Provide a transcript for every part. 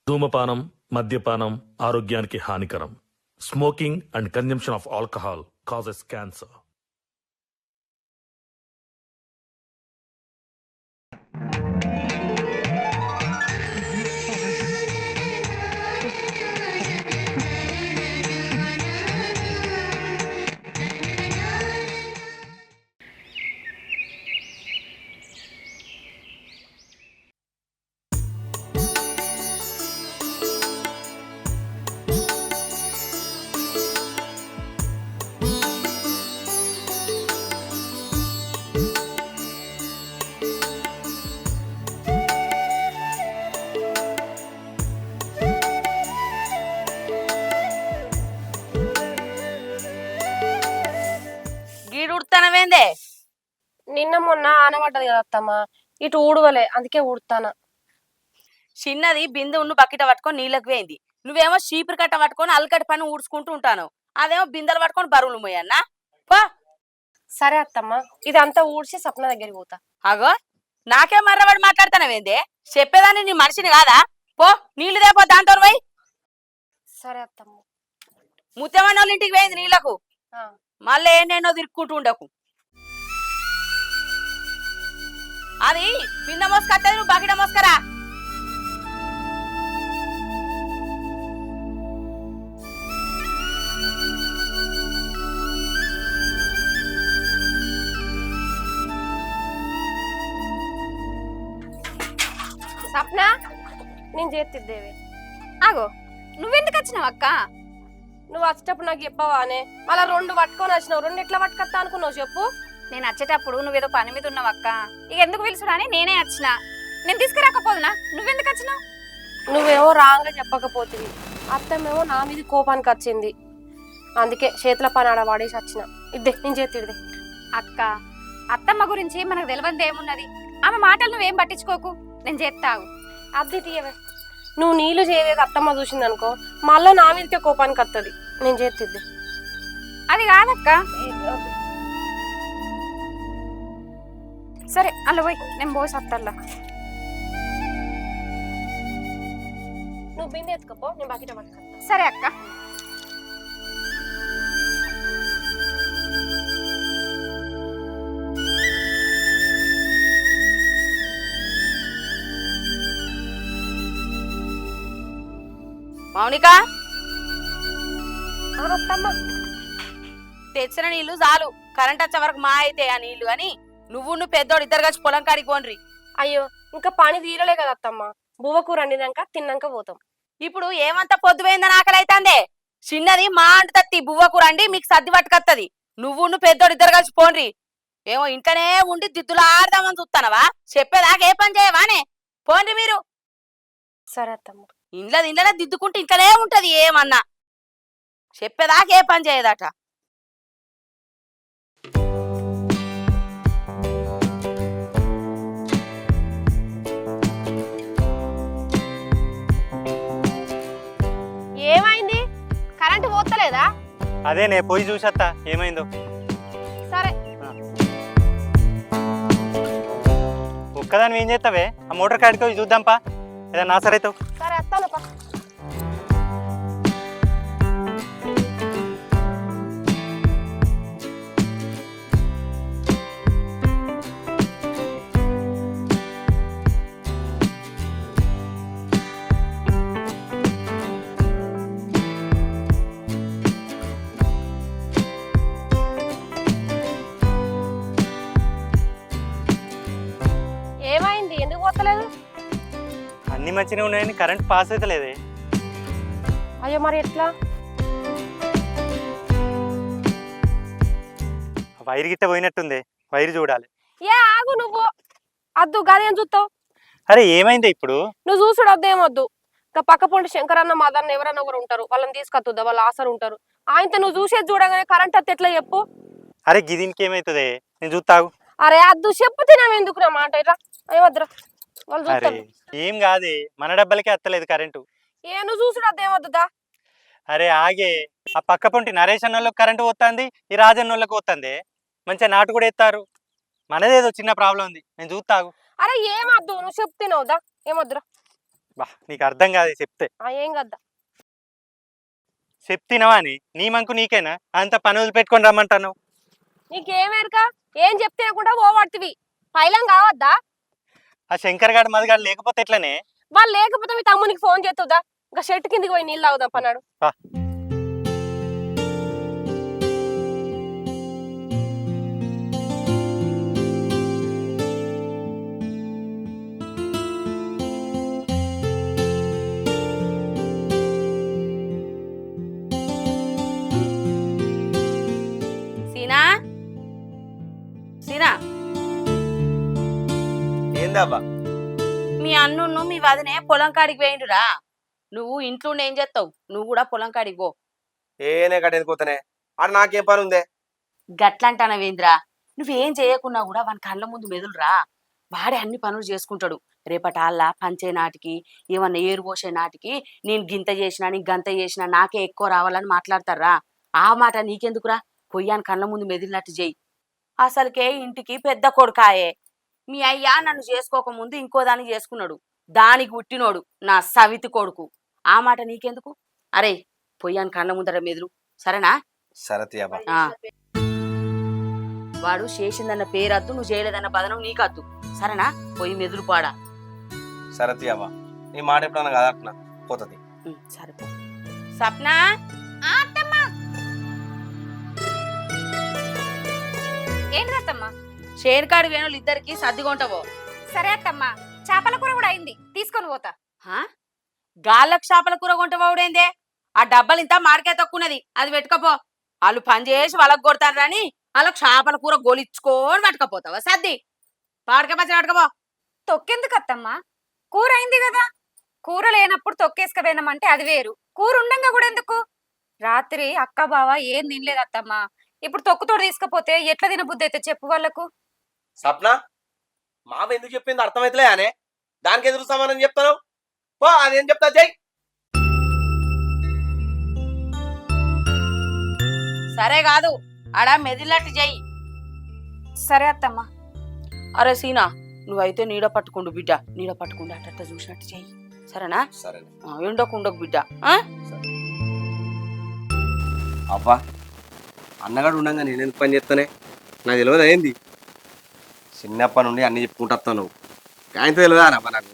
ధూమపానం, మద్యపానం ఆరోగ్యానికి హానికరం. Smoking and consumption of alcohol causes cancer. గీడుడతానవేందే? నిన్న మొన్న ఆనబడ్డది కదా అత్తమ్మ, ఇటు ఊడవలే, అందుకే ఊడుతానా. చిన్నది బిందె ఉన్న బకెట పట్టుకొని నీళ్ళకి పోయింది. నువ్వేమో చీపురు కట్ట పట్టుకొని అల్కటి పని ఊడ్చుకుంటూ ఉంటాను. అదేమో బిందెలు పట్టుకొని బరువులు మోయన్నా. పో. సరే అత్తమ్మ, ఇదంతా ఊడ్చి సప్న దగ్గరికి పోతా. అగో నాకే మర్రవాడు మాట్లాడతానవేందే? చెప్పేదాన్ని నీ మనిషిని కాదా? పో నీళ్లు దేపో, దాంతో పోయి. సరే అత్తమ్మ. ముత్తెమన్న వాళ్ళ ఇంటికి పోయింది నీళ్లకు. మళ్ళీ ఏంటో తిరుక్కుంటూ ఉండకు. అది బిందె మోసుకొత్తది, నువ్వు బకెట మోసుకరా. సప్న, నేను చేతిద్దేవి. ఆగో, నువ్వెందుకు వచ్చినావు అక్క? నువ్వు వచ్చేటప్పుడు నాకు చెప్పవానే? మళ్ళా 2 పట్టుకొని వచ్చినావు. 2 ఎట్లా పట్టుకొస్తా అనుకున్నావు చెప్పు. నేను వచ్చేటప్పుడు నువ్వేదో పని మీద ఉన్నావు అక్క. ఇక ఎందుకు పిలుచుడా అని నేనే వచ్చిన. నేను తీసుకురాకపోదునా? నువ్వెందుకు వచ్చినావు? నువ్వేమో రాంగా చెప్పకపోతుంది. అత్తమ్మేమో నా మీద కోపానికి వచ్చింది. అందుకే చేతుల పని ఆడ వాడేసి వచ్చిన. ఇద్దే, నేను చేతిద్దే. అక్క, అత్తమ్మ గురించి మనకు తెలియదు ఏమున్నది. ఆమె మాటలు నువ్వేం పట్టించుకోకు, నేను చేస్తావు. అద్దె తీయవే. నువ్వు నీళ్లు చేయలేదు అత్తమ్మ చూసింది అనుకో, మళ్ళీ నా మీదకే కోపానికి వస్తుంది. నేను చేతిద్దే. అది కాదక్క. సరే అల్ల పోయి, నేను పోసి అత్తల్లా. నువ్వు బిందె ఎత్తుకపో, నేను బకెట పట్టుకొస్తా. సరే అక్క. మౌనిక, అత్తమ్మ, తెచ్చిన నీళ్లు చాలు. కరెంట్ వచ్చే వరకు మా అయితే ఆ నీళ్లు అని నువ్వు పెద్దోడు ఇద్దరు కలిసి పొలం కాడికి పోండ్రి. అయ్యో, ఇంకా పని తీరలే కదా అత్తమ్మ. బువ్వ కూర వండినాక తిన్నాక పోతాం. ఇప్పుడు ఏమంత పొద్దుపోయిందని ఆకలి అవుతాందే? చిన్నది మా అంటు తత్తి బువ్వ కూర అండి మీకు సర్ది పట్టుకత్తది. నువ్వు పెద్దోడు ఇద్దరు కలిసి పోండ్రి. ఏమో ఇంట్లోనే ఉండి దిద్దులు ఆడదామని చూస్తానవా? చెప్పేదాకా ఏ పని చేయవానే? పోండి మీరు. సరే అత్తమ్మ. ఇంట్లోనే దిద్దుకుంటే ఇంట్లోనే ఉంటది. ఏమన్నా చెప్పేదాకా ఏ పని చేయదట. ఏమైంది? కరెంటు పోతలేదా? అదే నే పోయి చూసత్తా ఏమైందో. సరే. ఒక్కదాన్ని ఏం చేస్తావే? ఆ మోటార్ కాడికి పోయి చూద్దాంపా, ఏదన్నా నాసరైతావు. సరే అత్తానప్పా. ఏమైంది? ఎందుకు పోతలేదు? అన్ని మంచిగా ఉన్నాయని కరెంట్ పాస్ అయితే లేదే. అయ్యో, మరి ఎట్లా? వైర్ గిట్ట పోయినట్టుంది, వైర్ చూడాలి. ఏ ఆగు నువ్వు. అద్దు, గదేం చూస్తావు? అరే ఏమైంది ఇప్పుడు? నువ్వు చూసుడు వద్దేమొద్దు. ఇంకా పక్క పొంటి శంకరన్న మదన్న ఎవరన్నా ఒకరు ఉంటారు, వాళ్ళని తీసుకొద్దా, వాళ్ళు ఆసరు ఉంటారు. ఆయనతో నువ్వు చూసేది చూడగానే కరెంట్ అత్త ఎట్లా చెప్పు. అరే గిదీనికి ఏమైతుంది, నేను చూస్తాగు. అరే అద్దు, చెప్పు తినవెందుకు నా మాట. ఇట్లా ఏమద్దురా, వాళ్ళు అరే చూస్తారు. ఏం కాదే, మన డబ్బలకే అత్తలేదు కరెంటు. ఏ నువ్వు చూసుడు వద్దేమొద్దుదా. అరే ఆగే, ఆ పక్క పొంటి నరేష్ అన్నోళ్ళకి కరెంటు పోతుంది, ఈ రాజన్నోళ్ళకి పోతుంది. మంచిగా నాటు కూడా ఎత్తారు. మనదేదో చిన్న ప్రాబ్లం ఉంది, నేను చూస్తాగు. అరే ఏమద్దు, నువ్వు చెప్తున్నావుదా, ఏమొద్దురా. బా నీకు అర్థం కాదు చెప్తే. ఏం కదా చెప్తినవా అని నీ మంకు నీకేనా అంత పని వదిలిపెట్టుకొని రమ్మంటాను. నీకేమేరక ఏం చెప్తే కూడా ఓవాడుతుంది పైలం కావద్దా? ఆ శంకర్ గాడు మదిగాడు లేకపోతే ఎట్లనే? వాళ్ళు లేకపోతే మీ తమ్మునికి ఫోన్ చేస్తుందా? ఇంకా షెట్ కిందికి పోయి నీళ్ళు తాగుదాం పన్నాడు. సీనా సీనా ఏందబ్బా? మీ అన్నును మీ వదినే పొలం కాడికి పోయిండురా. నువ్వు ఇంట్లో ఏం చేస్తావు? నువ్వు కూడా పొలం కాడికి పో. ఏనే కట్టేది పోతానే ఆడ నాకేం పని ఉందే? గట్లంటానవేంద్రా, నువ్వేం చేయకున్నా కూడా వాని కళ్ళ ముందు మెదులురా. వాడే అన్ని పనులు చేసుకుంటాడు. రేపటి ఆళ్ళ పంచే నాటికి ఏమన్నా ఏరు పోసే నాటికి నేను గింత చేసినా నీ గంత చేసినా నాకే ఎక్కువ రావాలని మాట్లాడతారా. ఆ మాట నీకెందుకురా? పొయ్యాని కళ్ళ ముందు మెదిలినట్టు చెయ్యి. అసలుకే ఇంటికి పెద్ద కొడుకాయే. మీ అయ్యా నన్ను చేసుకోకముందు ఇంకో దాన్ని చేసుకున్నాడు. దానికి పుట్టినోడు నా సవితి కొడుకు. ఆ మాట నీకెందుకు? అరే పొయ్యాని కళ్ళ ముందర మెదులు, సరేనా? సరతి అబ్బా. ఆ వాడు చేసిందన్న పేరద్దు, నువ్వు చేయలేదన్న బదనం నీకద్దు, సరేనా? పోయి మెదులు పాడా. సరతి అబ్బా, నీ మాట ఎప్పుడన్నా కాదంటున్నా పోతుంది. సరే పో. సప్నా ఏంటి అత్తమ్మా? షేర్కాడు వేణులు ఇద్దరికి సర్దిగొంటవో. సరే అత్తమ్మా, చేపల కూర కూడా అయింది, తీసుకొని పోతా. గాళ్ళకు చేపల కూర కొంటవాడేందే? ఆ డబ్బలు ఇంత మాడికాయ తక్కున్నది, అది పెట్టుకపో. వాళ్ళు పని చేసి వాళ్ళకు కొడతారు రాని వాళ్ళకు చేపల కూర గొలిచుకొని పట్టుకపోతావా? సర్ది పాడక పచ్చి పట్టుకపో. తొక్కెందుకు అత్తమ్మా? కూర అయింది కదా. కూర లేనప్పుడు తొక్కేసుకపోయినామంటే అది వేరు, కూర ఉండంగా కూడా ఎందుకు? రాత్రి అక్క బావ ఏం తినలేదు అత్తమ్మా. ఇప్పుడు తొక్కుతోడు తీసుకపోతే ఎట్లా తినబుద్ధి అయితే చెప్పు వాళ్ళకు. సప్న, మామ ఎందుకు చెప్పింది అర్థమైతలే అనే దానికి ఎదురు సమానం చెప్తాను. పో అదేం చెప్తా జై. సరే కాదు, ఆడ మెదిలినట్టు చెయ్యి. సరే అత్తమ్మా. అరే సీనా, నువ్వైతే నీడ పట్టుకుండు బిడ్డ, నీడ పట్టుకుండు అట్ట చూసినట్టు చెయ్యి, సరేనా? సరే ఎండకుండకు బిడ్డ. అబ్బా, అన్నగాడు ఉండగా నేను ఎందుకు పని చేస్తానే? నాకు తెలియదు ఏంది. చిన్నప్పటి నుండి అన్ని చెప్పుకుంటా నువ్వు, ఆయనతో తెలియదా అబ్బా నాకు?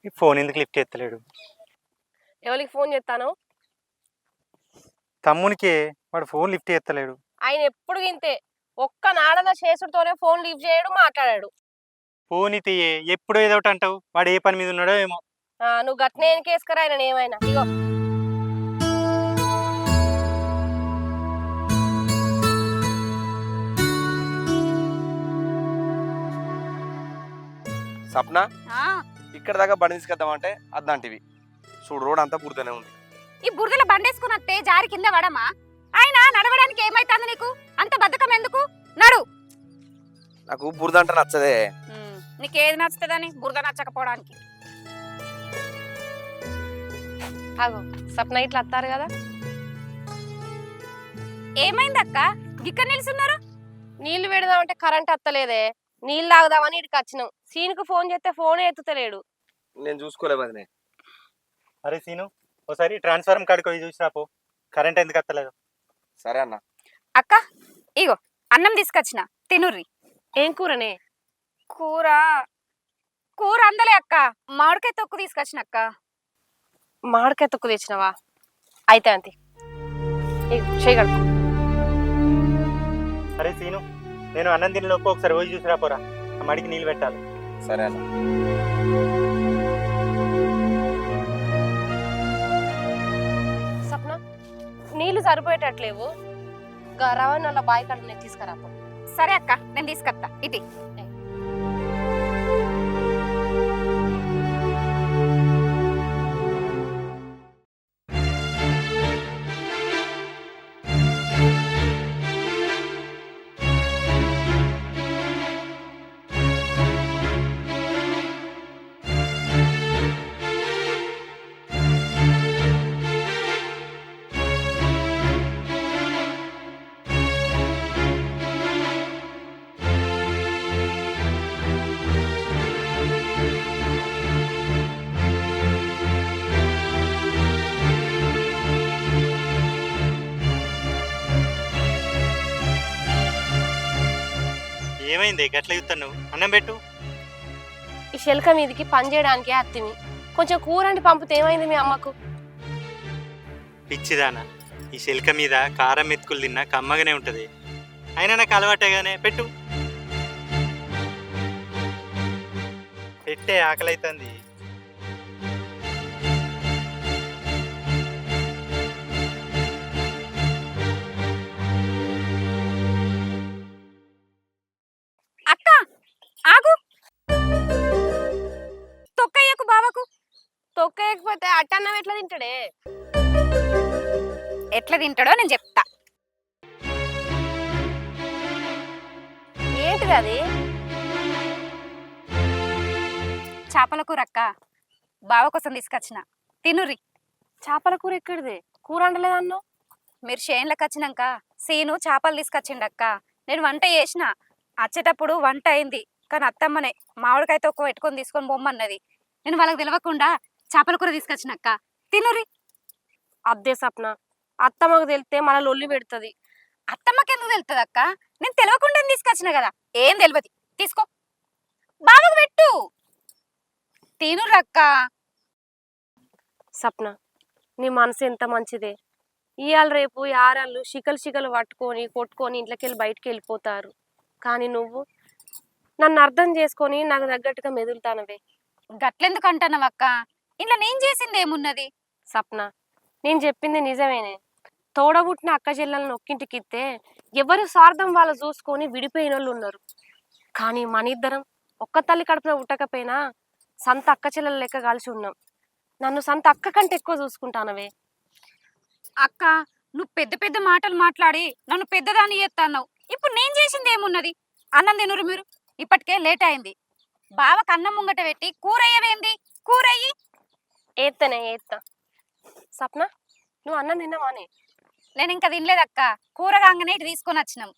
ఈ ఫోన్ ఎందుకు లిఫ్ట్ చేస్తలేడు? ఎవరికి ఫోన్ చేస్తాను? తమ్మునికి. వాడు ఫోన్ లిఫ్ట్ చేస్తలేడు. ఆయన ఎప్పుడు ఇంతే, ఒక్క నాడన చేసుడుతోనే ఫోన్ లిఫ్ట్ చేయడు, మాట్లాడాడు. ఫోన్ ఇది ఎప్పుడు ఏదో ఒకటి అంటావు. వాడు ఏ పని మీద ఉన్నాడో ఏమో. నువ్వు గట్నే కేసుకరా ఆయన ఏమైనా. ఇగో సప్న, ఇక్కడ దాకా బండి తీసుకెద్దామంటే అద్దంటివి. చూడు రోడ్ అంతా బురదనే ఉంది. ఈ బురదలో బండేసుకున్నట్టే జారి కింద పడమా? ఆయన నడవడానికి ఏమైతుంది నీకు? అంత బద్ధకం ఎందుకు? నడు. నాకు బురద అంటే నచ్చదే. నీకేది నచ్చుతుందని బురద నచ్చకపోవడానికి. అగో సప్న ఇట్లా వస్తారు కదా. ఏమైంది అక్క? ఇక్కడ నిలుచున్నారు. నీళ్లు పెడదామంటే కరెంట్ వస్తలేదే, నీళ్ళు తాగుదామని ఇక్కడికి వచ్చినాం. సీనుకు ఫోన్ చేస్తే ఫోన్ ఎత్తుతలేడు. నేను చూసుకోలే వదినే. అరే సీను, ఒకసారి ట్రాన్స్ఫార్మర్ కాడికి పోయి చూసిరా పో, కరెంట్ ఎందుకు వస్తలేదు. సరే అన్న. అక్క ఇగో అన్నం తీసుకొచ్చిన, తినుర్రి. ఏం కూరనే? కూర కూర అందలే అక్క, మామిడికాయ తొక్కు తీసుకొచ్చిన అక్క. మామిడికాయ తొక్కు తెచ్చినవా? అయితే అంతే చేయగలరు. అరే సీను, నేను అన్నం తినలోపు ఒకసారి పోయి చూసిరా పోరా, ఆ మడికి నీళ్ళు పెట్టాలి. సరే అన్న. సప్న, నీళ్లు సరిపోయేటట్లేవు, రవాణా వాళ్ళ బాయ్ కాడ నేను తీసుకురాపో. సరే అక్క, నేను తీసుకొస్తా. ఇటీ ఏమైంది గట్ల చూస్తాను అన్నం పెట్టు. ఈ శెల్క మీదకి పని చేయడానికి అత్తిమి కొంచెం కూరండి పంపితే ఏమైంది మీ అమ్మకు? పిచ్చిదానా, ఈ శిల్క మీద కారం మెతుకులు తిన్నా కమ్మగానే ఉంటది. అయినా నాకు అలవాటేగానే పెట్టు. పెట్టే ఆకలి అవుతుంది. అక్క ఆగు, తొక్కయ్యకు బావకు. తొక్కకపోతే అట్టన్నం ఎట్లా తింటాడే? ఎట్లా తింటాడో నేను చెప్తా. ఏంటిది అది? చేపల కూర అక్క, బావ కోసం తీసుకొచ్చిన, తినుర్రి. చేపల కూర ఎక్కడిది? కూర అండలేదన్నో. మీరు చేనులకు వచ్చినాక సీను చేపలు తీసుకొచ్చిండక్క. నేను వంట చేసిన, వచ్చేటప్పుడు వంట అయింది కానీ అత్తమ్మనే మామిడికాయ తొక్క పెట్టుకొని తీసుకొని బొమ్మన్నది. నేను వాళ్ళకి తెలియకుండా చేపల కూర తీసుకొచ్చినక్క, తినుర్రి. అద్దే సప్న, అత్తమ్మకు తెలితే మన లొల్లి పెడుతుంది. అత్తమ్మకి ఎందుకు తెలుస్తుంది అక్క? నేను తెలియకుండా తీసుకొచ్చిన కదా, ఏం తెలియదు. తీసుకో, బావకు పెట్టు, తినుర్రక్క. సప్న, నీ మనసు ఎంత మంచిదే. ఇవాళ రేపు యారాళ్ళు శికలు పట్టుకొని కొట్టుకొని ఇంట్లోకి వెళ్ళి బయటికి వెళ్ళిపోతారు. కానీ నువ్వు నన్ను అర్థం చేసుకొని నాకు తగ్గట్టుగా మెదులుతానవే. గట్లెందుకు అంటున్నావక్క? ఇంట్లో నేను చేసింది ఏమున్నది? సప్న, నేను చెప్పింది నిజమేనే. తోడబుట్టిన అక్క చెల్లెలను ఒక్కింటికిస్తే ఎవరు స్వార్థం వాళ్ళు చూసుకొని విడిపోయిన వాళ్ళు ఉన్నారు. కానీ మన ఇద్దరం ఒక్క తల్లి కడుపున ఉట్టకపోయినా సంత అక్క చెల్లెల లెక్క కలిసి ఉన్నాం. నన్ను సంత అక్క కంటే ఎక్కువ చూసుకుంటానవే. అక్క, నువ్వు పెద్ద పెద్ద మాటలు మాట్లాడి నన్ను పెద్దదాన్ని చేస్తాన్నావు. ఇప్పుడు నేను చేసింది ఏమున్నది? అన్నం తినురు మీరు, ఇప్పటికే లేట్ అయింది. బావకు అన్నం ముంగట పెట్టి కూర అయ్యవేంది? కూర అయ్యి ఏత్తనే ఏత్తా. సప్న, నువ్వు అన్నం తిన్నావానే? నేను ఇంకా తినలేదక్క, కూర కాగానే ఇటు తీసుకొని వచ్చినాం.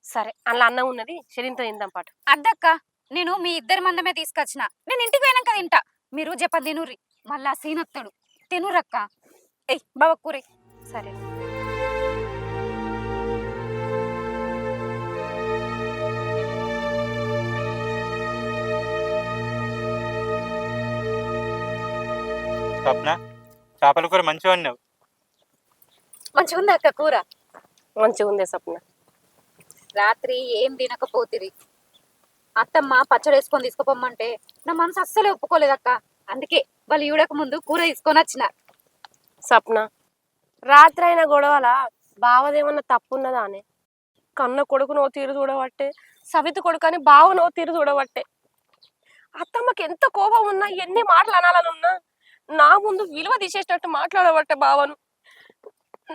సరే, అందులో అన్నం ఉన్నది, శరీరంతో తిందాం పాటు. అద్దక్క, నేను మీ ఇద్దరి మందమే తీసుకొచ్చిన, నేను ఇంటికి పోయినాక తింటా. మీరు చెప్ప తినుర్రి, మళ్ళా సీనొత్తాడు. తినురక్క. ఏయ్ బావ కూర. సరే. స్వప్న, చేపల కూర మంచిగా ఉన్నావు. మంచిగా ఉంది అక్క కూర. మంచిగా ఉందే సప్న. రాత్రి ఏం తినకపోతిరి. అత్తమ్మ పచ్చడి వేసుకొని తీసుకుపోమ్మంటే నా మనసు అస్సలే ఒప్పుకోలేదక్క. అందుకే వాళ్ళు ఈడక ముందు కూర తీసుకొని వచ్చిన. సప్న, రాత్రి అయిన గొడవల బావదేమన్నా తప్పున్నదా అని? కన్న కొడుకు నో తీరు చూడబట్టే, సవితి కొడుకు అని బావ నో తీరు చూడబట్టే. అత్తమ్మకి ఎంత కోపం ఉన్నా, ఎన్ని మాటలు అనాలని ఉన్నా నా ముందు విలువ తీసేసినట్టు మాట్లాడబట్టే బావను.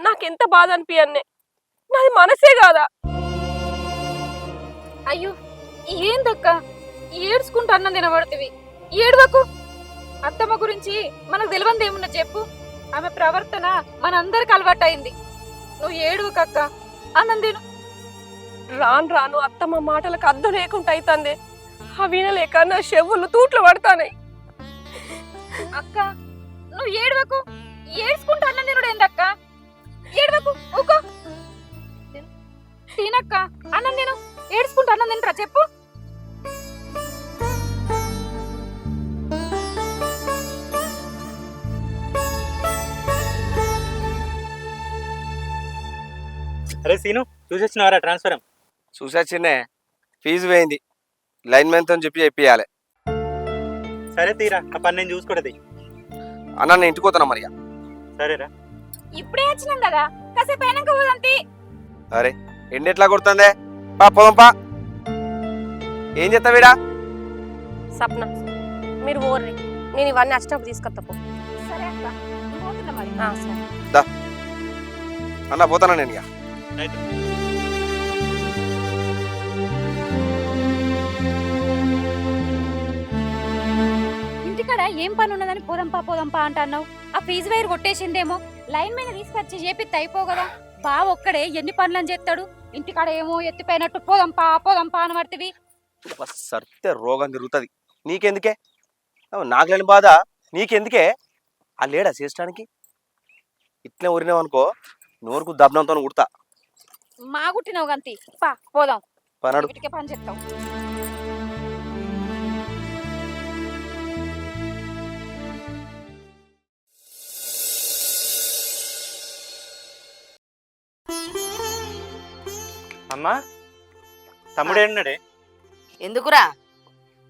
నాకెంత బాధ అనిపియన్నే. నాది మనసే కాదా? అయ్యో ఏందక్క ఏడ్చుకుంటూ అన్నం తినబడుతుంది? ఏడవకు. అత్తమ్మ గురించి మనకు తెలియంది ఏమున్నా చెప్పు. ఆమె ప్రవర్తన మనందరికి అలవాటు అయింది. నువ్వు ఏడువకక్క, అన్నం తిను. రాను రాను అత్తమ్మ మాటలకు అర్థం లేకుండా అవుతుంది. ఆ వినలేక నా చెవులు తూట్లు పడతానాయి. అక్క నువ్వు ఏడవకు. ఏడ్చుకుంటూ అన్నం తినుడు ఏందక్క? ఏడవకు, ఊకో. తినక్క, అన్నం తిను. ఏడ్చుకుంటూ అన్నం తింటరా చెప్పు. అరే సీను, చూసొచ్చినవారా ట్రాన్స్ఫర్? చూసొచ్చిందే, ఫీజు పోయింది, లైన్ మ్యాన్తో చెప్పియాలి. సరే తీరా, ఆ పని నేను చూసుకుంటది. అన్న నేను ఇంటికి పోతాను మరి. సరేరా. ఇప్పుడే వచ్చినాం కదా, కాసేపు అయినాక పోదంతి. అరే ఎండ ఎట్లా కొడుతుందే, పా పోదాం పా. ఏం చేస్తావిడా? సప్న, మీరు ఓర్రి, నేను ఇవన్నీ వచ్చినప్పుడు తీసుకొస్తా పో. సరే అక్క, పోతున్నా మరి. సరే. అన్న పోతానా నేను ఇక. రైట్. ఇంటికాడ ఏం పని ఉన్నదని పోదంపా అంటున్నావు. ఆ ఫీజు వైర్ కొట్టేసిందేమో, లైన్ మీద తీసుకొచ్చి చేపిస్తే అయిపో కదా. బావ ఒక్కడే ఎన్ని పనులని చేస్తాడు? ఇంటికాడ ఏమో ఎత్తిపోయినట్టు పోదంపా అని పడుతుంది. సరితే రోగం తిరుగుతుంది. నీకెందుకే? నాకు లేని బాధ నీకెందుకే? ఆ లేడా చేసడానికి? ఇట్లే ఊరినావు అనుకో, నోరుకు దబ్నంతో కుడతా. మా గుట్టినవు గంతి, పా పోదాం. పనడు వీటికే పని చెప్తావు. అమ్మా తమ్ముడు ఏడున్నాడే? ఎందుకురా?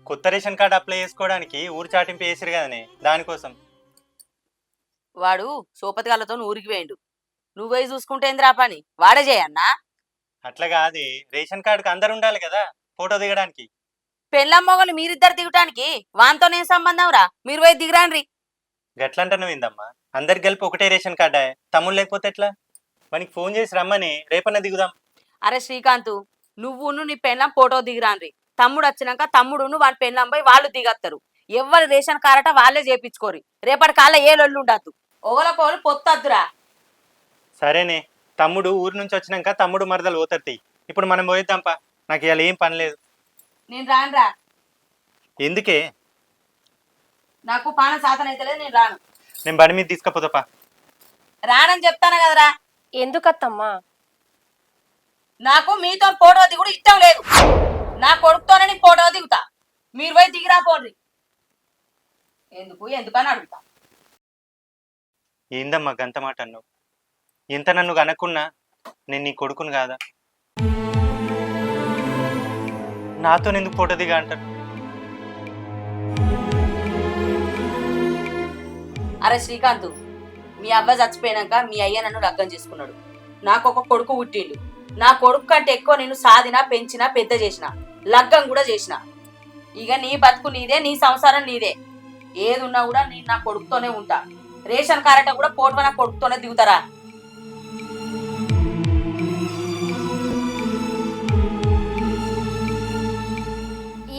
కొత్త రేషన్ కార్డు అప్లై చేసుకోవడానికి ఊరు చాటింపు వేసిరు కదనే, దానికోసం. వాడు సోపతిగాళ్ళతో ఊరికి వేయండు. నువ్వే చూసుకుంటేందిరా పని? వాడే చేయన్నా? అట్లా కాదే, రేషన్ కార్డుకి అందరు ఉండాలి కదా ఫోటో దిగడానికి. పెళ్ళం మొగలు మీరిద్దరు దిగటానికి వాంతో నేను సంబంధం రా. మీరు పోయి దిగరాన్రి. గట్లంటున్నావు ఏందమ్మా? అందరికి కలిపి ఒకటే రేషన్ కార్డా? తమ్ముడు లేకపోతే ఎట్లా? మనకి ఫోన్ చేసి రమ్మని రేపన్న దిగుదాం. అరే శ్రీకాంత్, నువ్వును నీ పెళ్ళం ఫోటో దిగిరాన్రి. తమ్ముడు వచ్చినాక తమ్ముడును వాడి పెళ్ళం పోయి వాళ్ళు దిగత్తరు. ఎవరి రేషన్ కారట వాళ్ళే చేపించుకోరి. రేపటి కాళ్ళ ఏ లొల్లు ఉండద్దు. ఓగలకోలు పొత్తద్దురా. సరేనే, తమ్ముడు ఊరు నుంచి వచ్చినాక తమ్ముడు మరదలు పోతర్తి. ఇప్పుడు మనం పోయిద్దాంపా, నాకు ఇవాళ ఏం పని లేదు. నేను రానురా. ఎందుకే? నాకు పాన సాధన అయితే లేదు, నేను రాను. నేను బండి మీద తీసుకపోతాపా. రానని చెప్తాను కదరా. ఎందుకత్తమ్మా? నాకు మీతో ఫోటో దిగుడు ఇష్టం లేదు. నా కొడుకుతోనే నీ ఫోటో దిగుతా. మీరు పోయి దిగిరా పోండి. ఎందుకని అడుగుతా. ఏందమ్మా గంత మాట అన్నావు? ఎంత నన్ను కనుక్కున్నా నేను నీ కొడుకును కాదా? నాతో ఎందుకు ఫోటో దిగా అంటాను? అరే శ్రీకాంత్, మీ అబ్బాయి చచ్చిపోయినాక మీ అయ్య నన్ను లగ్గం చేసుకున్నాడు. నాకు ఒక కొడుకు పుట్టిండు. నా కొడుకు కంటే ఎక్కువ నేను సాధినా, పెంచినా, పెద్ద చేసిన, లగ్గం కూడా చేసిన. ఇక నీ బతుకు నీదే, నీ సంసారం నీదే. ఏది ఉన్నా కూడా నేను నా కొడుకుతోనే ఉంటా. రేషన్ కారట కూడా పోటువ నా కొడుకుతోనే దిగుతారా.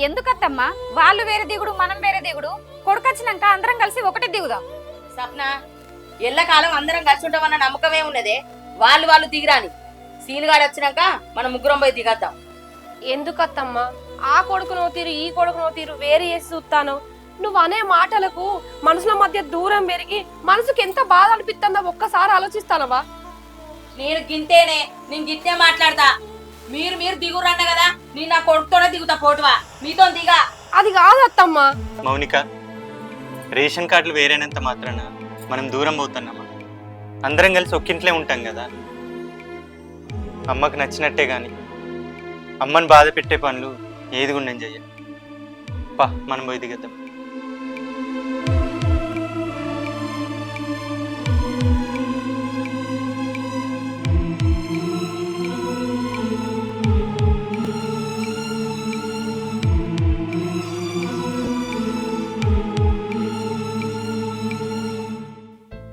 ఎందుకత్తమ్మా వాళ్ళు వేరే దిగుడు మనం వేరే దిగుడు? కొడుకు వచ్చినాక అందరం కలిసి ఒకటే దిగుదాం. సప్న, ఎల్లకాలం అందరం కలిసి ఉంటామన్న నమ్మకమే ఉన్నదే. వాళ్ళు దిగిరాని. సీనుగాడు వచ్చినాక మనం ముగ్గురం పోయి దిగద్దాం. ఎందుకత్తమ్మా? ఆ కొడుకునో తీరు ఈ కొడుకునో తీరు వేరు చేసి చూస్తాను. నువ్వు అనే మాటలకు మనుషుల మధ్య దూరం పెరిగి మనసుకి ఎంత బాధ అనిపిస్తుందో ఒక్కసారి ఆలోచిస్తానవా? నేను గింతేనే, నేను గిట్టే మాట్లాడతా. మీరు దిగురన్న కదా, నేను నా కొడుకుతోనే దిగుతా పోటువా. మీతో దిగా. అది కాదు అత్తమ్మా. మౌనిక, రేషన్ కార్డులు వేరేనంత మాత్రాన మనం దూరం పోతున్నామా? అందరం కలిసి ఒక్కింట్లే ఉంటాం కదా. అమ్మకు నచ్చినట్టే గాని అమ్మని బాధ పెట్టే పనులు ఏది కూడా నేను చెయ్య. పా, మనం పోయి దిగద్దాం.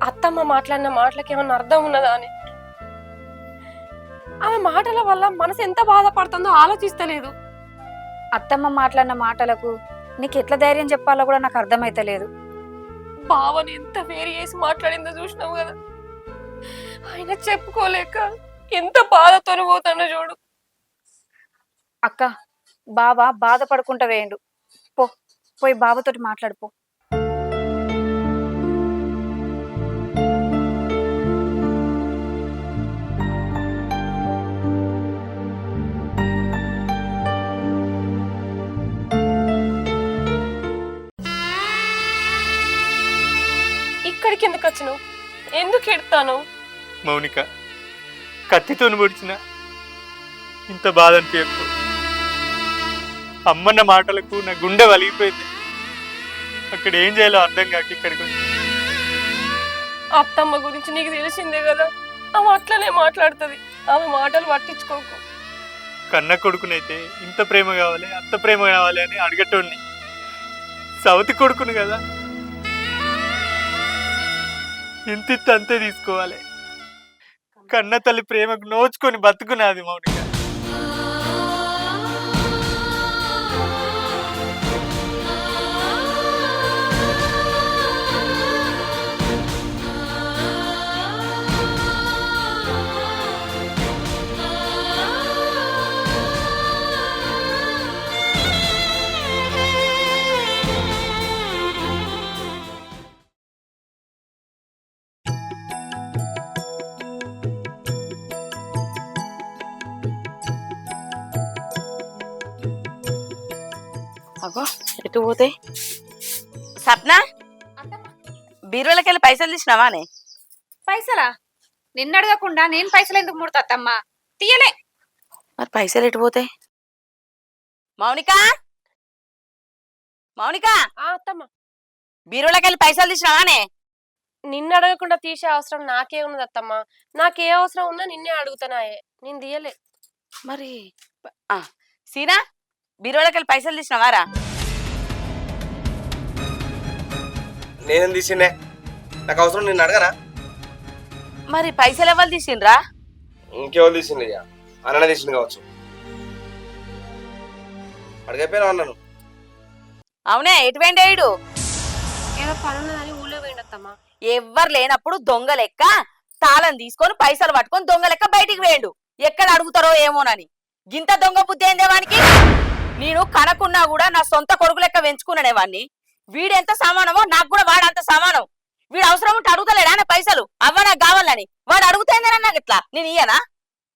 అత్తమ్మ మాట్లాడిన మాటలకి ఏమన్నా అర్థం ఉన్నదా అని ఆమె మాటల వల్ల మనసు ఎంత బాధపడుతుందో ఆలోచిస్తలేదు. అత్తమ్మ మాట్లాడిన మాటలకు నీకు ఎట్లా ధైర్యం చెప్పాలో కూడా నాకు అర్థమైతలేదు. బావని ఎంత వేరు చేసి మాట్లాడిందో చూసినావు కదా. ఆయన చెప్పుకోలేక ఎంత బాధతో పోతాడో చూడు. అక్క, బావ బాధపడుకుంటా వేయండు. పోయి బావతోటి మాట్లాడుపో. ఇక్కడికి ఎందుకు వచ్చినావు? ఎందుకు ఎడతాను? మౌనిక, కత్తితో పొడిచిన ఇంత బాధ అనిపించకు. అమ్మన్న మాటలకు నా గుండె వలిగిపోయింది. అక్కడ ఏం చేయాలో అర్థం కాక ఇక్కడికి వచ్చి. అత్తమ్మ గురించి నీకు తెలిసిందే కదా, ఆమె అట్లనే మాట్లాడుతుంది. ఆమె మాటలు పట్టించుకోకు. కన్న కొడుకునైతే ఇంత ప్రేమ కావాలి, అంత ప్రేమ కావాలి అని అడగటోడిని. సవతి కొడుకును కదా, ఇంతింత అంతే తీసుకోవాలి. కన్న తల్లి ప్రేమకు నోచుకొని బతుకున్నది మౌనిక. అగో ఎటు పోతాయి సప్న బీరువాలకి వెళ్ళి పైసలు తీసినావానే పైసలా నిన్ను అడగకుండా నేను పైసలు ఎందుకు ముడతా అత్తమ్మా తీయలే. మరి పైసలు ఎటు పోతాయి మౌనిక మౌనిక అత్తమ్మ బీరువాలకి వెళ్ళి పైసలు తీసినావానే నిన్ను అడగకుండా తీసే అవసరం నాకే ఉన్నది అత్తమ్మ. నాకే అవసరం ఉన్నా నిన్నే అడుగుతానాయే, నేను తీయలే. మరి సీనా బీరువాలకి వెళ్ళి పైసలు తీసినావారా నేనేం తీసిండే? నాకు అవసరం నేను అడగనా? మరి పైసలు ఎవరు తీసిండ్రా ఇంకెవరు తీసింది? ఇక అన్ననే తీసింది కావచ్చు. అడిగైపోయినా అన్నాను. అవునే ఎటువంటి ఏడు ఏదో పని ఉన్నదని ఊళ్ళో పోయిండత్తమ్మా. ఎవ్వరు లేనప్పుడు దొంగ లెక్క తాళం తీసుకొని పైసలు పట్టుకొని దొంగ లెక్క బయటికి వేయండు. ఎక్కడ అడుగుతారో ఏమోనని. గింత దొంగ బుద్ధి ఏందే వానికి? నేను కనకున్నా కూడా నా సొంత కొడుకు లెక్క పెంచుకున్నానే వాడిని. వీడెంత సమానమో నాకు కూడా వాడంత సమానం. వీడు అవసరం ఉంటే అడుగుతలేడా నా పైసలు అవ్వ నాకు కావాలని. వాడు అడుగుతేందేనా నాకు ఇట్లా నేను ఇయ్యనా?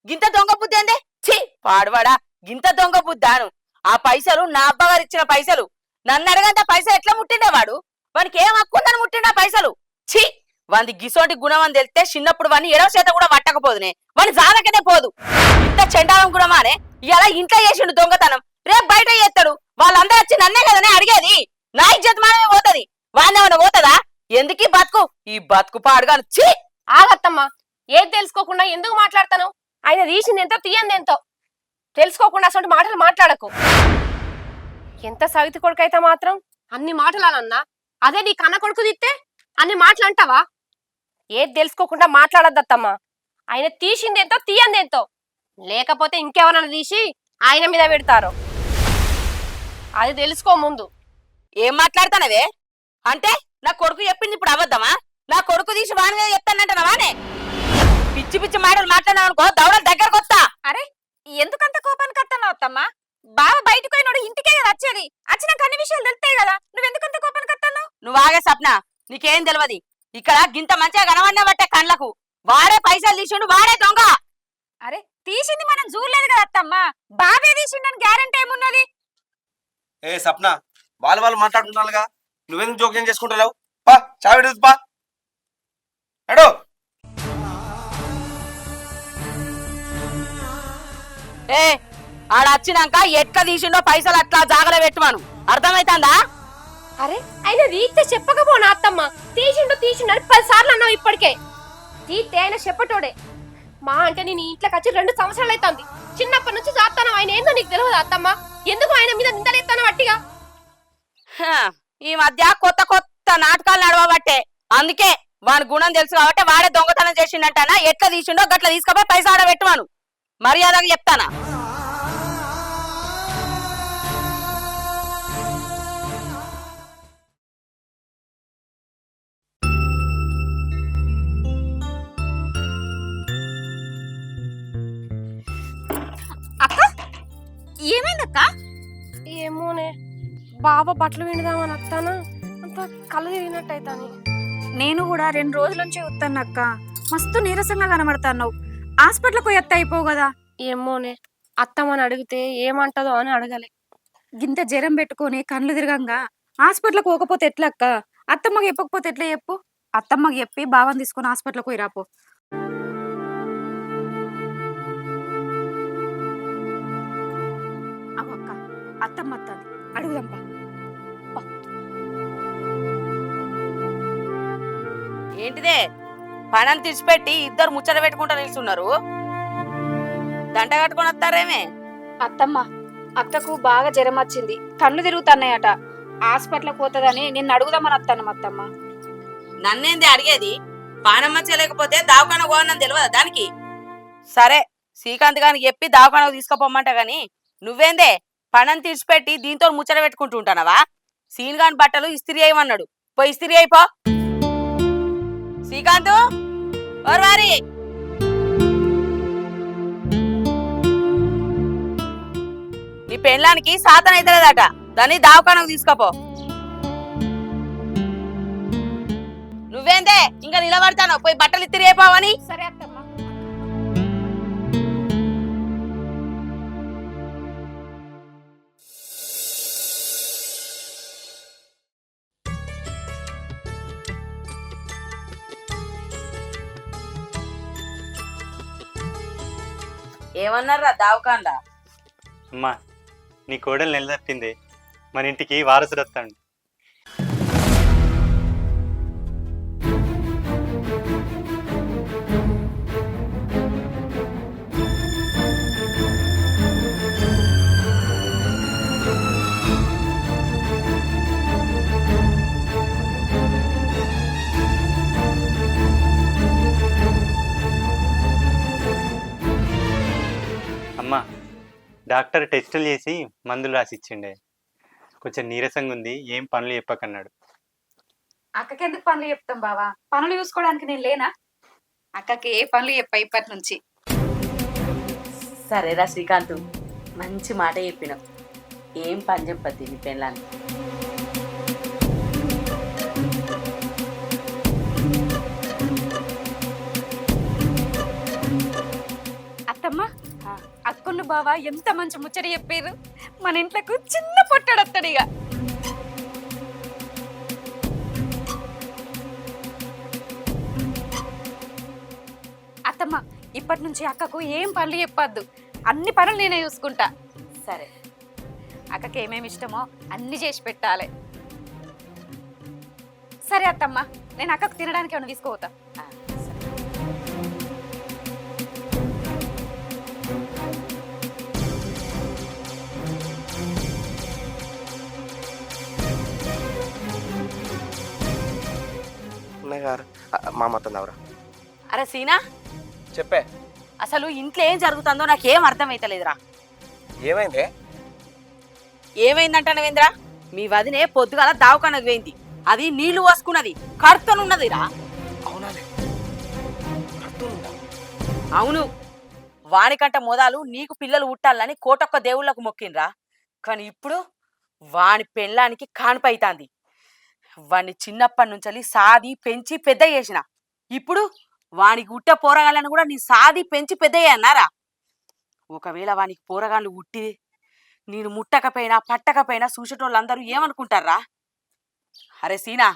గింత దొంగ బుద్ధి ఏందే? ఛీ పాడువాడా గింత దొంగ బుద్ధాను. ఆ పైసలు నా అబ్బగారు ఇచ్చిన పైసలు. నన్ను అడగంత పైసలు ఎట్లా ముట్టిండేవాడు? వానికి ఏం హక్కుందని ముట్టిండా పైసలు? ఛీ వాంది గిసోంటి గుణం అని తెలిస్తే చిన్నప్పుడు వాడిని ఎడవ చేత కూడా పట్టకపోదునే. వాడిని జాదకనే పోదు. ఇంత చెండాలం గుణమానే ఇలా ఇంట్లో చేసిండు దొంగతనం. రేపు బయట చేస్తాడు. వాళ్ళందరూ వచ్చి నన్నే కదనే అడిగేది. నా ఇజ్జత్ మానమే పోతుంది. వాడినేమన్నా పోతుందా? ఎందుకీ బతుకు ఈ బతుకు పాడుగాను. ఛీ ఆగత్తమ్మా, ఏది తెలుసుకోకుండా ఎందుకు మాట్లాడతాను? ఆయన తీసింది ఎంతో తీయంది ఎంతో తెలుసుకోకుండా అసలు మాటలు మాట్లాడకు. ఎంత సవితి కొడుకు అయితే మాత్రం అన్ని మాటలు అన్నా, అదే నీ కన్న కొడుకు తిస్తే అన్ని మాటలు అంటావా? ఏది తెలుసుకోకుండా మాట్లాడద్దత్తమ్మా. ఆయన తీసింది ఎంతో తీయంది ఎంతో, లేకపోతే ఇంకెవరన్నా తీసి ఆయన మీద పెడతారు. అది తెలుసుకో ముందు. ఏం మాట్లాడతానవే? అంటే నా కొడుకు చెప్పింది ఇప్పుడు అబద్ధమా? నా కొడుకు తీసి వాని మీద చెప్తానంటున్నావానే? పిచ్చి పిచ్చి మాటలు మాట్లాడినావు అనుకో దౌడల దగ్గరకు వస్తా. అరే ఎందుకంత కోపానికి అత్తన్నావు అత్తమ్మా? బావ బయటకు పోయినోడు ఇంటికే కదా వచ్చేది. వచ్చినాక అన్ని విషయాలు తెలుస్తాయి కదా, నువ్వెందుకంత కోపానికి అత్తన్నావు? నువ్వు ఆగే సప్న, నీకేం తెలియదు. ఇక్కడ గింత మంచిగా కనవన్న బట్టే కండ్లకు వాడే పైసలు తీసిండు, వాడే దొంగ. అరే తీసింది మనం చూడలేదు కదా అత్తమ్మా, బావే తీసిండని గ్యారెంటీ ఏమున్నది? ఏ సప్న, వాళ్ళు మాట్లాడుకుంటున్నారుగా, నువ్వెందుకు జోక్యం చేసుకుంటున్నావు? పా చావి పా అడు. ఏ ఆడ వచ్చినాక ఎట్లా తీసిండో పైసలు అట్లా జాగలో పెట్టుమాను. అర్థమైతుందా? అరే ఆయన తీస్తే చెప్పకపోనా అత్తమ్మ? తీసిండు తీసిండు అని 10 సార్లు అన్నావు ఇప్పటికే. తీస్తే ఆయన చెప్పటోడే. మా అంటే నేను ఇంట్లోకి వచ్చి 2 సంవత్సరాలు అవుతుంది. చిన్నప్పటి నుంచి చేస్తాను. ఆయన ఏందో నీకు తెలియదు అత్తమ్మ? ఎందుకు ఆయన మీద నిందలేస్తాను వట్టిగా? ఈ మధ్య కొత్త కొత్త నాటకాలు నడవబట్టే. అందుకే వాని గుణం తెలుసు కాబట్టి వాడే దొంగతనం చేసిండంటానా. ఎట్లా తీసిండో గట్ల తీసుకపోయి పైసా ఆడ పెట్టువాను. మర్యాదగా చెప్తానా? అక్క ఏమైందక్క? ఏమోనే, బాబా బట్టలు విండుదామని వస్తానా అంత కళ్ళు తిరిగినట్టు అవుతాని. నేను కూడా 2 రోజుల నుంచి వస్తానక్క. మస్తు నీరసంగా కనబడతావు. హాస్పిటల్కి పోయి అయిపోవు కదా? ఏమోనే, అత్తమ్మని అడిగితే ఏమంటదో అని అడగలే. గింత జ్వరం పెట్టుకొని కళ్ళు తిరగంగా హాస్పిటల్కి పోకపోతే ఎట్లా అక్క? అత్తమ్మకి చెప్పకపోతే ఎట్లా చెప్పు? అత్తమ్మకి చెప్పి బావని తీసుకొని హాస్పిటల్కి పోయి రాపో. అక్క అత్తమ్మ అత్తది అడుగుదాంపా. ఏంటిదే పణం తీసిపెట్టి ఇద్దరు ముచ్చట పెట్టుకుంటా నిల్చున్నారు. దంట కట్టుకొని వస్తారేమే? అత్తమ్మ అక్కకు బాగా జ్వరం వచ్చింది, కళ్ళు తిరుగుతున్నాయట. హాస్పిటల్కి పోతుందని నిన్ను అడుగుదామని వస్తాను అత్తమ్మ. నన్నేంది అడిగేది? పానం మంచిగా లేకపోతే దావకాన పోవన్నని తెలియదా దానికి? సరే శ్రీకాంత్ గారికి చెప్పి దావకానకు తీసుకుపోమ్మంట గాని నువ్వేందే పణం తీసిపెట్టి దీంతో ముచ్చట పెట్టుకుంటూ ఉంటానవా? సీన్ గాని బట్టలు ఇస్త్రీ అయ్యమన్నాడు, పోయి ఇస్త్రీ అయిపో. శ్రీకాంత్ వారి నీ పెళ్ళానికి సాతన అవుతలేదట, దాన్ని దావకానకు తీసుకపో. నువ్వేందే ఇంకా నిలబడతాను, పోయి బట్టలు ఇస్త్రీ అయిపోవని. సరే అత్తమ్మ. ఏమన్నారా దావకాండా? అమ్మా నీ కోడలు నిలదప్పింది, మన ఇంటికి వారసుడు వస్తాడు. అమ్మా డాక్టర్ టెస్టులు చేసి మందులు రాసిచ్చిండే. కొంచెం నీరసంగా ఉంది, ఏం పనులు చెప్పకన్నాడు. అక్కకి ఎందుకు పనులు చెప్తాం బావా? పనులు చూసుకోవడానికి నేను లేనా? అక్కకి ఏ పనులు చెప్పా ఇప్పటి నుంచి. సరేరా శ్రీకాంత్, మంచి మాట చెప్పినావు. ఏం పని చెప్పద్ది నీ పెళ్ళాన్ని. అత్తమ్మ, అక్కున్న బావా ఎంత మంచి ముచ్చట చెప్పారు. మన ఇంట్లోకి చిన్న పొట్టడత్తడిగా. అత్తమ్మ, ఇప్పటి నుంచి అక్కకు ఏం పనులు చెప్పొద్దు, అన్ని పనులు నేనే చూసుకుంటా. సరే, అక్కకి ఏమేమి ఇష్టమో అన్ని చేసి పెట్టాలి. సరే అత్తమ్మ, నేను అక్కకు తినడానికి ఏమైనా తీసుకోపోతా. ఆ, సరే. అన్నగారు మా మొత్తం దావరా అరే సీనా, చెప్పే. అసలు ఇంట్లో ఏం జరుగుతుందో నాకేం అర్థమైతలేదురా. ఏమైంది? ఏమైందంటానవేంద్రా? మీ వదినే పొద్దుగాల దావకానకు పోయింది. అది నీళ్లు పోసుకున్నది, కడుతోనున్నదిరా. అవునాలే, అవును, వానికంట మొదలు నీకు పిల్లలు పుట్టాలని కోటొక్క దేవుళ్లకు మొక్కిండ్రా. కానీ ఇప్పుడు వాని పెళ్ళానికి కాన్పైతాంది. వాణ్ణి చిన్నప్పటి నుంచి సాది పెంచి పెద్ద చేసిన. ఇప్పుడు వానికి ఉట్ట పోరగాళ్ళని కూడా నీ సాది పెంచి పెద్ద అన్నారా? ఒకవేళ వానికి పోరగాళ్ళు ఉట్టి నేను ముట్టకపోయినా పట్టకపోయినా చూసేటోళ్ళందరూ ఏమనుకుంటారా? అరే సీనా,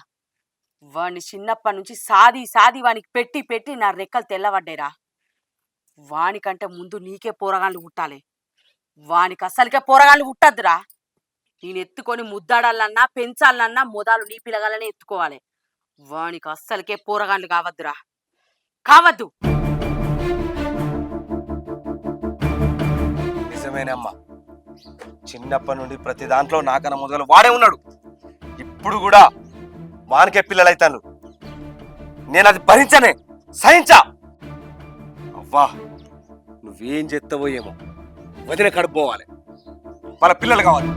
వాణ్ణి చిన్నప్పటి నుంచి సాది సాది వానికి పెట్టి పెట్టి నా రెక్కలు తెల్లబడ్డాయిరా. వానికంటే ముందు నీకే పోరగాళ్ళు పుట్టాలి. వానికి అస్సలకే పోరగాళ్ళు పుట్టద్దురా. నేను ఎత్తుకొని ముద్దాడాలన్నా పెంచాలన్నా మొదలు నీ పిల్లగాళ్ళనే ఎత్తుకోవాలి. వానికి అస్సలకే పోరగాళ్ళు కావద్దురా, కావద్దు. నిజమేనమ్మా, చిన్నప్పటి నుండి ప్రతి దాంట్లో నాకన్నా మొదలు వాడే ఉన్నాడు. ఇప్పుడు కూడా వానికే పిల్లలు అవుతాను. నేను అది భరించనే, సహించా. అవ్వా, నువ్వేం చేస్తావో ఏమో, వదిన కడుపు పోవాలి, వాళ్ళ పిల్లలు కావాలి.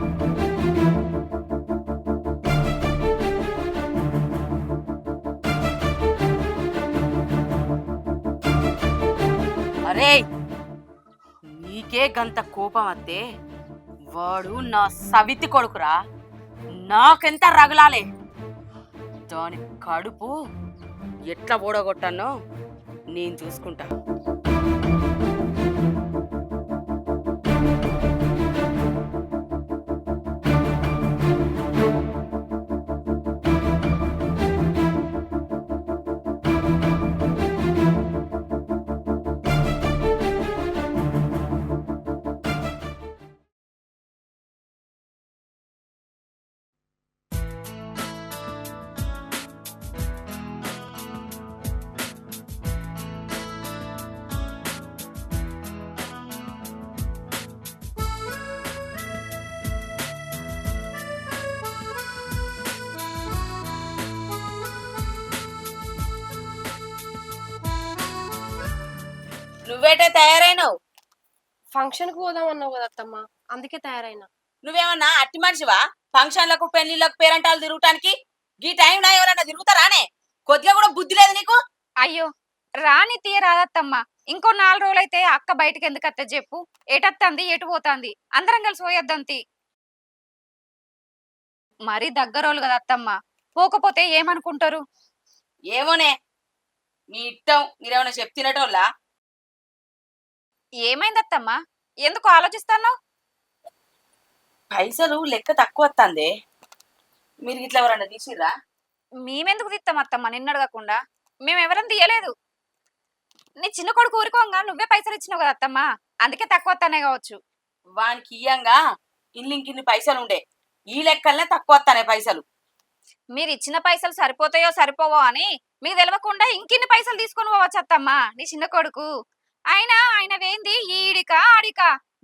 అరే, నీకే గంత కోపం అత్తే వాడు నా సవితి కొడుకురా. నాకెంత రగలాలే. దాని కడుపు ఎట్లా ఓడగొట్టానో నేను చూసుకుంటా. నువ్వేటే తయారైనవు? ఫంక్షన్కి పోదాం అన్నావు కదా అత్తమ్మ, అందుకే తయారైనా. నువ్వేమన్నా అట్టి మనిషివా? ఫంక్షన్లకు పెళ్లిళ్ళకు పేరంటాలు తిరుగుటానికి ఈ టైం నా ఎవరన్నా తిరుగుతారానే? కొద్దిగా కూడా బుద్ధి లేదు నీకు? అయ్యో, రాని తీయ రాదత్తమ్మ. ఇంకో 4 రోజులైతే అక్క బయటకి ఎందుకు అత్త చెప్పు? ఎటత్తంది, ఎటు పోతాంది? అందరం కలిసి పోయొద్దంతి. మరి దగ్గరోళ్ళు కదా అత్తమ్మ, పోకపోతే ఏమనుకుంటారు? ఏమోనే, మీ ఇట్టం. మీరేమన్నా చెప్తినటోళ్ళా? ఏమైందత్తమ్మా, ఎందుకు ఆలోచిస్తాన్నావు? పైసలు లెక్క తక్కువ వస్తుందే. మీరు ఇట్లా ఎవరన్నా తీసిర్రా? మేమెందుకు తిత్తాం అత్తమ్మ, నిన్నడగకుండా. మేమెవరం తీయలేదు. నీ చిన్న కొడుకు ఊరుకోంగా నువ్వే పైసలు ఇచ్చినావు కదా అత్తమ్మా, అందుకే తక్కువ వస్తానే కావచ్చు. వానికి ఇయ్యంగా ఇన్ని పైసలు ఉండే, ఈ లెక్కలనే తక్కువ వస్తానే పైసలు. మీరు ఇచ్చిన పైసలు సరిపోతాయో సరిపోవో అని మీకు తెలియకుండా ఇంకిన్ని పైసలు తీసుకొని పోవచ్చు అత్తమ్మా నీ చిన్న కొడుకు. ఆయన వేంది ఈడిక ఆడిక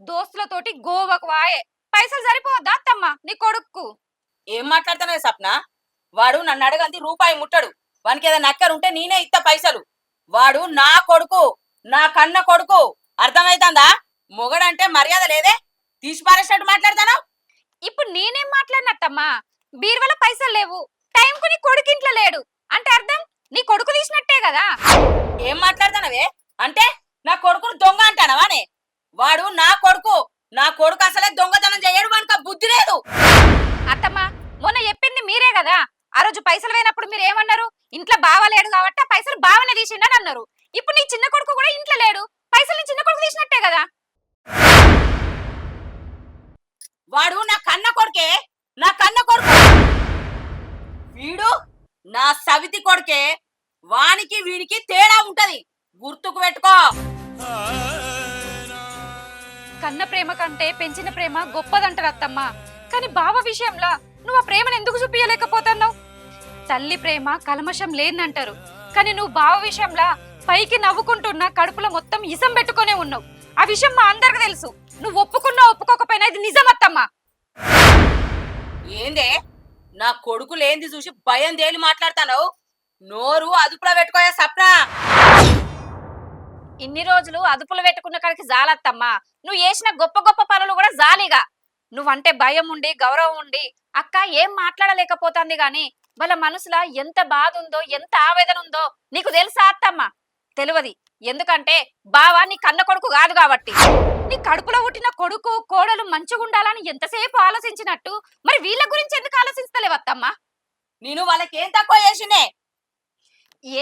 దోస్తులతోటి గోవకు వాయే. పైసలు సరిపోవద్దా అత్తమ్మ నీ కొడుకు? ఏం మాట్లాడుతున్నావే సప్న? వాడు నన్ను అడగంది రూపాయి ముట్టడు. వానికి ఏదైనా నక్కరుంటే నేనే ఇస్తా పైసలు. వాడు నా కొడుకు, నా కన్న కొడుకు. అర్థమైతుందా? మొగడంటే మర్యాద లేదే, తీసి పారేసినట్టు మాట్లాడతాను. ఇప్పుడు నేనేం మాట్లాడినత్తమ్మా? బీరువల పైసలు లేవు, టైంకు నీ కొడుకు ఇంట్లో లేడు అంటే అర్థం నీ కొడుకు తీసినట్టే కదా. ఏం మాట్లాడతానవే? అంటే నా కొడుకును దొంగ అంటానవానే? వాడు నా కొడుకు, నా కొడుకు అసలే దొంగతనం చేయడు, వానికి ఆ బుద్ధి లేదు. అత్తమ్మా మొన్న చెప్పింది మీరే కదా. ఆ రోజు పైసలు పోయినప్పుడు మీరు ఏమన్నారు? ఇంట్లో బావ లేడు కాబట్టి ఆ పైసలు బావనే తీసిండని అన్నారు. ఇప్పుడు నీ చిన్న కొడుకు కూడా ఇంట్లో లేడు, పైసలు నీ చిన్న కొడుకు తీసినట్టే కదా. వాడు నా కన్న కొడుకే, నా కన్న కొడుకు. వీడు నా సవితి కొడుకే. వానికి వీడికి తేడా ఉంటది, గుర్తుకు పెట్టుకో. కన్న ప్రేమ కంటే పెంచిన ప్రేమ గొప్పదంటారు అత్తమ్మ. కానీ బావ విషయంలో నువ్వు ఆ ప్రేమను ఎందుకు చూపించలేకపోతున్నావు? తల్లి ప్రేమ కల్మషం లేదంటారు, కానీ నువ్వు బావ విషయంలో పైకి నవ్వుకుంటున్నా కడుపులో మొత్తం ఇసం పెట్టుకునే ఉన్నావు. ఆ విషయం మా అందరికి తెలుసు. నువ్వు ఒప్పుకున్నా ఒప్పుకోకపోయినా ఇది నిజం అత్తమ్మ. ఏందే నా కొడుకు లేంది చూసి భయం తేలి మాట్లాడతాను? నోరు అదుపులో పెట్టుకోయా సప్న. ఇన్ని రోజులు అదుపులో పెట్టుకున్న కాడికి జాలత్తమ్మా. నువ్వు చేసిన గొప్ప గొప్ప పనులు కూడా జాలిగా. నువ్వంటే భయం ఉండి గౌరవం ఉండి అక్క ఏం మాట్లాడలేకపోతుంది గాని వాళ్ళ మనసులో ఎంత బాధ ఉందో ఎంత ఆవేదన ఉందో నీకు తెలుసా అత్తమ్మ? తెలియదు. ఎందుకంటే బావా నీ కన్న కొడుకు కాదు కాబట్టి. నీ కడుపులో పుట్టిన కొడుకు కోడలు మంచిగా ఉండాలని ఎంతసేపు ఆలోచించినట్టు మరి వీళ్ళ గురించి ఎందుకు ఆలోచిస్తలేవు అత్తమ్మ? నేను వాళ్ళకేం తక్కువ చేసినే?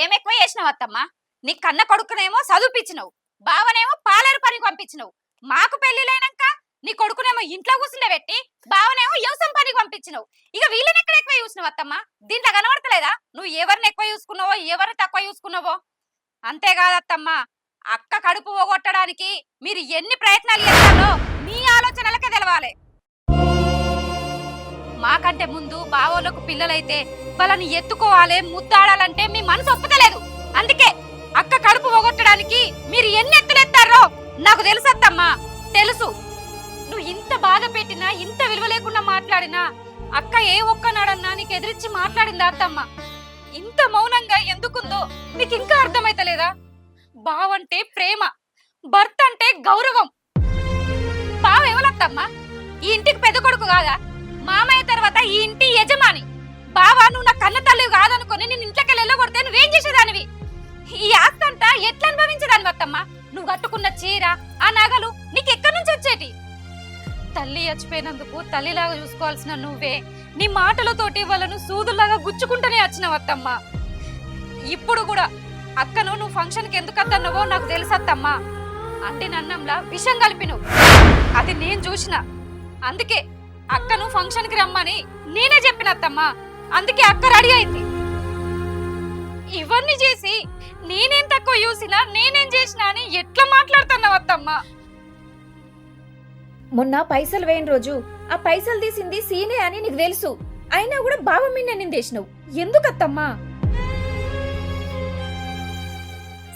ఏం ఎక్కువ చేసినావు అత్తమ్మ? నీ కన్న కొడుకునేమో చదువుపించినవు, బావనేమో పాలేరు పనికి పంపించినవు. మాకు పెళ్లిలైనాక నీ కొడుకునేమో ఇంట్లో కూర్చుండే పెట్టి బావనేమో వ్యవసాయం పనికి పంపించినవు. ఇక వీళ్ళని ఎక్కడ ఎక్కువ చూసినావు అత్తమ్మ? దీంట్లో కనబడతలేదా నువ్వు ఎవరిని ఎక్కువ చూసుకున్నావో ఎవరిని తక్కువ చూసుకున్నావో? అంతేకాదత్తమ్మ, అక్క కడుపు పోగొట్టడానికి మీరు ఎన్ని ప్రయత్నాలు చేస్తారో మీ ఆలోచనలకే తెలవాలి. మాకంటే ముందు బావోళ్ళకు పిల్లలైతే వాళ్ళని ఎత్తుకోవాలి ముద్దాడాలంటే మీ మనసు ఒప్పుతలేదు. అందుకే అక్క కడుపు పోగొట్టడానికి మీరు ఎన్ని ఎత్తులెత్తారో నాకు తెలుసత్తమ్మా, తెలుసు. నువ్వు ఇంత బాధ పెట్టినా ఇంత విలువ లేకుండా మాట్లాడినా అక్క ఏ ఒక్కనాడన్నా నీకు ఎదిరించి మాట్లాడిందా అత్తమ్మ? ఇంత మౌనంగా ఎందుకుందో నీకు ఇంకా అర్థమైతలేదా? బావంటే ప్రేమ, భర్త అంటే గౌరవం. బావ ఎవరత్తమ్మా? ఈ ఇంటికి పెద్ద కొడుకు కాదా? మామయ్య తర్వాత ఈ ఇంటి యజమాని. బావ నువ్వు నా కన్న తల్లి కాదనుకొని నేను ఇంట్లోకి వెళ్ళగొడితే నువ్వేం చేసేదానివి? ఈ ఆస్తి అంతా ఎట్లా అనుభవించేదానివి అత్తమ్మా? నువ్వు కట్టుకున్న చీర ఆ నగలు నీకు ఎక్కడి నుంచి వచ్చేటి? తల్లి చచ్చిపోయినందుకు తల్లిలాగా చూసుకోవాల్సిన నువ్వే నీ మాటలతోటి వాళ్ళను సూదులాగా గుచ్చుకుంటూనే వచ్చినావు అత్తమ్మా. ఇప్పుడు కూడా అక్కను నువ్వు ఫంక్షన్కి ఎందుకు అత్తన్నావో నాకు తెలుసత్తమ్మా. అంటే నన్నంలా విషం కలిపినవు, అది నేను చూసిన. అందుకే అక్కను ఫంక్షన్కి రమ్మని నేనే చెప్పిన అత్తమ్మా. అందుకే అక్క రెడీ అయింది. ఇవన్నీ చేసి నేనేం తక్కువ చూసినా నేనేం చేసినా అని ఎట్లా మాట్లాడుతున్నావు అత్తమ్మా? మొన్న పైసలు వేయని రోజు ఆ పైసలు తీసింది సీనే అని నీకు తెలుసు, అయినా కూడా బావ మీద నిందేసినావు. ఎందుకత్తమ్మా?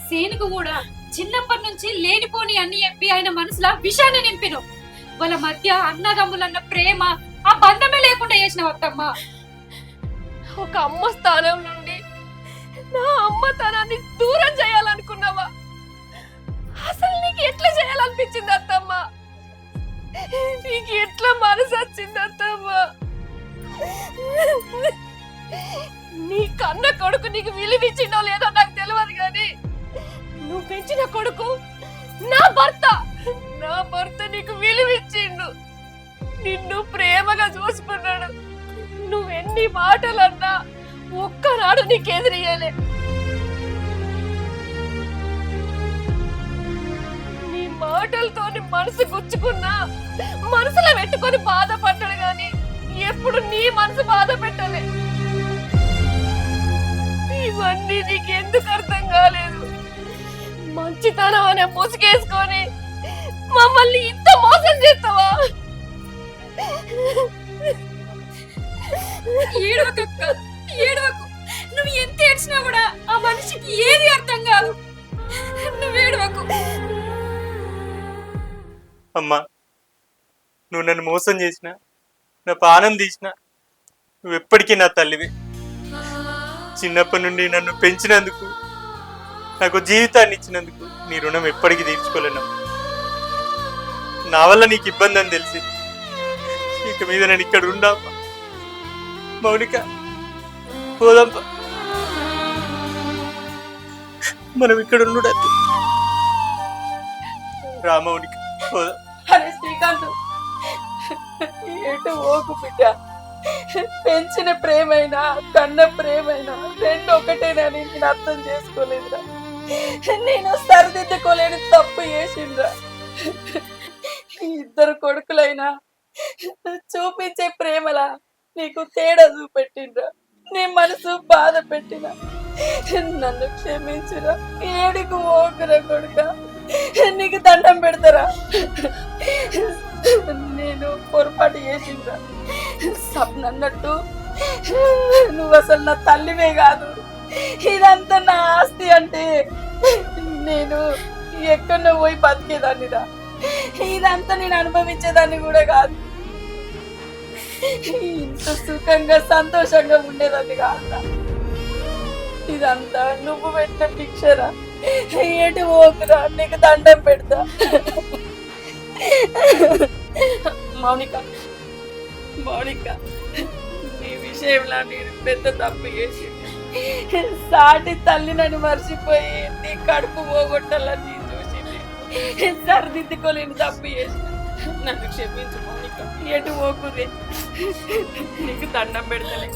సీనుకు కూడా చిన్నప్పటి నుంచి లేనిపోని అన్ని చెప్పి ఆయన మనసులో విషాన్ని నింపిను. వాళ్ళ మధ్య అన్నదమ్ములన్న ప్రేమ ఆ బంధమే లేకుండా చేసినావు అత్తమ్మా. ఒక అమ్మ స్థానం నుండి నా అమ్మతనాన్ని దూరం చేయాలనుకున్నావా? అసలు నీకు ఎట్లా చేయాలనిపించింది అత్తమ్మ? నీకు ఎట్లా మనసు వచ్చింది అత్తమ్మ? నీ కన్న కొడుకు నీకు విలువిచ్చిండో లేదో నాకు తెలియదు, కానీ నువ్వు పెంచిన కొడుకు నా భర్త నీకు విలువిచ్చిండు. నిన్ను ప్రేమగా చూసుకున్నాడు. నువ్వెన్ని మాటలన్నా ఒక్కనాడు నీకెదిరియలే. నీ మాటలతో మనసు గుచ్చుకున్నా మనసులో పెట్టుకొని బాధపడ్డాడు, గాని ఎప్పుడు నీ మనసు బాధ పెట్టలే. ఇవన్నీ నీకెందుకు అర్థం కాలేదు? మంచితనం అనే ముసుగేసుకొని మమ్మల్ని ఇంత మోసం చేస్తావా? ఏడవకక్క, ఏడవకు. నువ్వు ఎంత ఏడ్చినా కూడా ఆ మనిషికి ఏది అర్థం కాదు. నువ్వు ఏడవకు. అమ్మా, నువ్వు నన్ను మోసం చేసినా, నా ప్రాణం తీసినా, నువ్వు ఎప్పటికీ నా తల్లివి. చిన్నప్పటి నుండి నన్ను పెంచినందుకు, నాకు జీవితాన్ని ఇచ్చినందుకు నీ రుణం ఎప్పటికీ తీర్చుకోలేను. నా వల్ల నీకు ఇబ్బంది అని తెలిసి ఇక మీద నేను ఇక్కడ ఉండా. మౌనిక, పోదాంపా, మనం ఇక్కడ ఉండదు. రా మౌనిక, పోదాం. అరే శ్రీకాంత్, ఎటు ఓకు బిడ్డ. పెంచిన ప్రేమైనా కన్న ప్రేమైనా రెండు ఒకటేనని నేను అర్థం చేసుకోలేదురా. నేను సరిదిద్దుకోలేని తప్పు చేసిండ్రా. ఇద్దరు కొడుకులైనా చూపించే ప్రేమలా నీకు తేడా చూపెట్టిండ్రా. నీ మనసు బాధ పెట్టిన నన్ను క్షమించురా. ఏడికి ఓకురా కొడుక, నీకు దండం పెడతారా. నేను పొరపాటు చేసిండ్రా. సప్న అన్నట్టు నువ్వు అసలు నా తల్లివే కాదు. ఇదంతా నా ఆస్తి అంటే నేను ఎక్కడో పోయి బతికేదాన్నిరా. ఇదంతా నేను అనుభవించేదాన్ని కూడా కాదు. ఇంత సుఖంగా సంతోషంగా ఉండేదాన్ని కాదురా. ఇదంతా నువ్వు పెట్టిన భిక్షరా. ఏటి ఓకురా, నీకు దండం పెడతా. మౌనిక, మౌనిక, నీ విషయంలో నేను పెద్ద తప్పు చేసి సాటి తల్లి నన్ను మర్చిపోయి నీ కడుపు పోగొట్టాలని చూసి సరిదిద్దుకోలేని తప్పు చేసిన. నన్ను క్షమించు మౌనిక, ఎటు పోకుదే, నీకు దండం పెడతలే.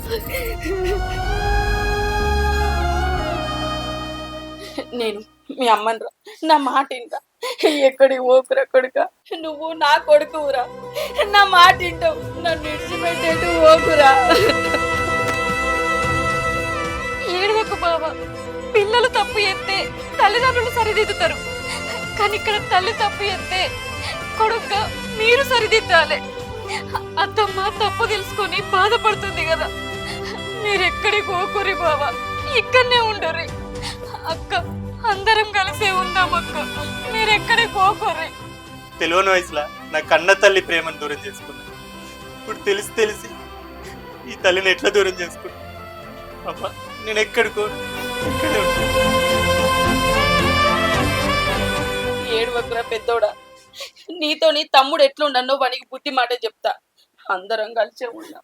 నేను మీ అమ్మని రా, నా మాట ఇంటా. ఎక్కడి ఓకురా కొడుక, నువ్వు నా కొడుకురా. నా మాట ఇంటావు, నన్ను విడిచిపెట్టేటు ఓకురా. ఏడవకు బావా. పిల్లలు తప్పు ఎత్తే తల్లిదండ్రులు సరిదిద్దుతారు, కానీ ఇక్కడ తల్లి తప్పు ఎత్తే కొడుగ్గా మీరు సరిదిద్దాలి. అత్తమ్మ తప్పు తెలుసుకొని బాధపడుతుంది కదా. మీరెక్కడికి పోకురి బావా, ఇక్కడనే ఉండరు. అక్క, అందరం కలిసే ఉందాం అక్క, మీరెక్కడికి పోకుర్రి. తెలియని వయసులో నా కన్న తల్లి ప్రేమను దూరం చేసుకున్నా. ఇప్పుడు తెలిసి తెలిసి ఈ తల్లిని ఎట్లా దూరం చేసుకున్నా? అమ్మా, నేను ఎక్కడికో ఇక్కడే ఉంటా. ఏడువకురా పెద్దోడా. నీతో నీ తమ్ముడు ఎట్లుండన్నో వానికి బుద్ధి మాట చెప్తా. అందరం కలిసే ఉన్నాం.